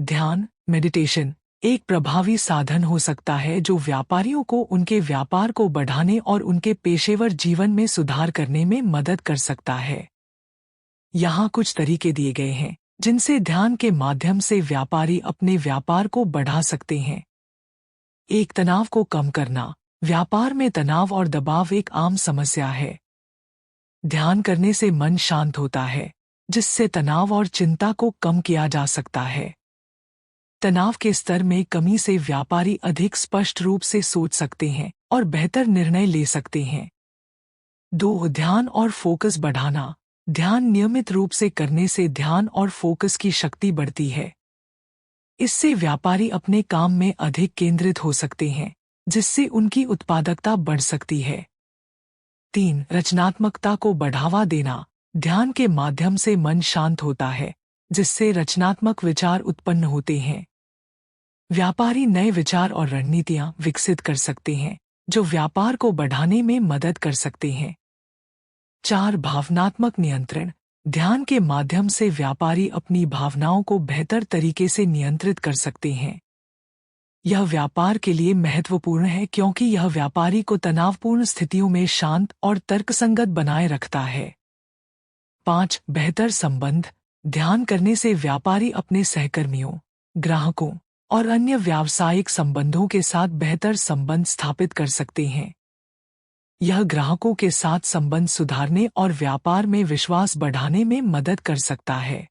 ध्यान मेडिटेशन एक प्रभावी साधन हो सकता है जो व्यापारियों को उनके व्यापार को बढ़ाने और उनके पेशेवर जीवन में सुधार करने में मदद कर सकता है। यहाँ कुछ तरीके दिए गए हैं जिनसे ध्यान के माध्यम से व्यापारी अपने व्यापार को बढ़ा सकते हैं। एक, तनाव को कम करना। व्यापार में तनाव और दबाव एक आम समस्या है। ध्यान करने से मन शांत होता है, जिससे तनाव और चिंता को कम किया जा सकता है। तनाव के स्तर में कमी से व्यापारी अधिक स्पष्ट रूप से सोच सकते हैं और बेहतर निर्णय ले सकते हैं। 2, ध्यान और फोकस बढ़ाना। ध्यान नियमित रूप से करने से ध्यान और फोकस की शक्ति बढ़ती है। इससे व्यापारी अपने काम में अधिक केंद्रित हो सकते हैं, जिससे उनकी उत्पादकता बढ़ सकती है। 3, रचनात्मकता को बढ़ावा देना। ध्यान के माध्यम से मन शांत होता है, जिससे रचनात्मक विचार उत्पन्न होते हैं। व्यापारी नए विचार और रणनीतियां विकसित कर सकते हैं, जो व्यापार को बढ़ाने में मदद कर सकते हैं। 4, भावनात्मक नियंत्रण। ध्यान के माध्यम से व्यापारी अपनी भावनाओं को बेहतर तरीके से नियंत्रित कर सकते हैं। यह व्यापार के लिए महत्वपूर्ण है क्योंकि यह व्यापारी को तनावपूर्ण स्थितियों में शांत और तर्कसंगत बनाए रखता है। 5, बेहतर संबंध। ध्यान करने से व्यापारी अपने सहकर्मियों, ग्राहकों और अन्य व्यावसायिक संबंधों के साथ बेहतर संबंध स्थापित कर सकते हैं। यह ग्राहकों के साथ संबंध सुधारने और व्यापार में विश्वास बढ़ाने में मदद कर सकता है।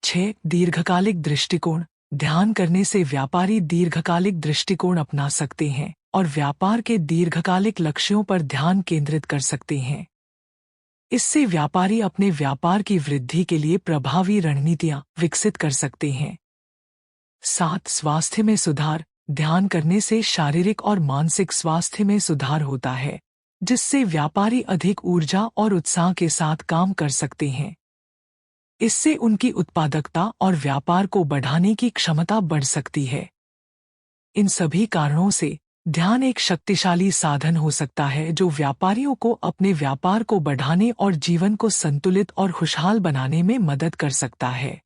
6, दीर्घकालिक दृष्टिकोण। ध्यान करने से व्यापारी दीर्घकालिक दृष्टिकोण अपना सकते हैं और व्यापार के दीर्घकालिक लक्ष्यों पर ध्यान केंद्रित कर सकते हैं। इससे व्यापारी अपने व्यापार की वृद्धि के लिए प्रभावी रणनीतियां विकसित कर सकते हैं। 7, स्वास्थ्य में सुधार। ध्यान करने से शारीरिक और मानसिक स्वास्थ्य में सुधार होता है, जिससे व्यापारी अधिक ऊर्जा और उत्साह के साथ काम कर सकते हैं। इससे उनकी उत्पादकता और व्यापार को बढ़ाने की क्षमता बढ़ सकती है। इन सभी कारणों से ध्यान एक शक्तिशाली साधन हो सकता है जो व्यापारियों को अपने व्यापार को बढ़ाने और जीवन को संतुलित और खुशहाल बनाने में मदद कर सकता है।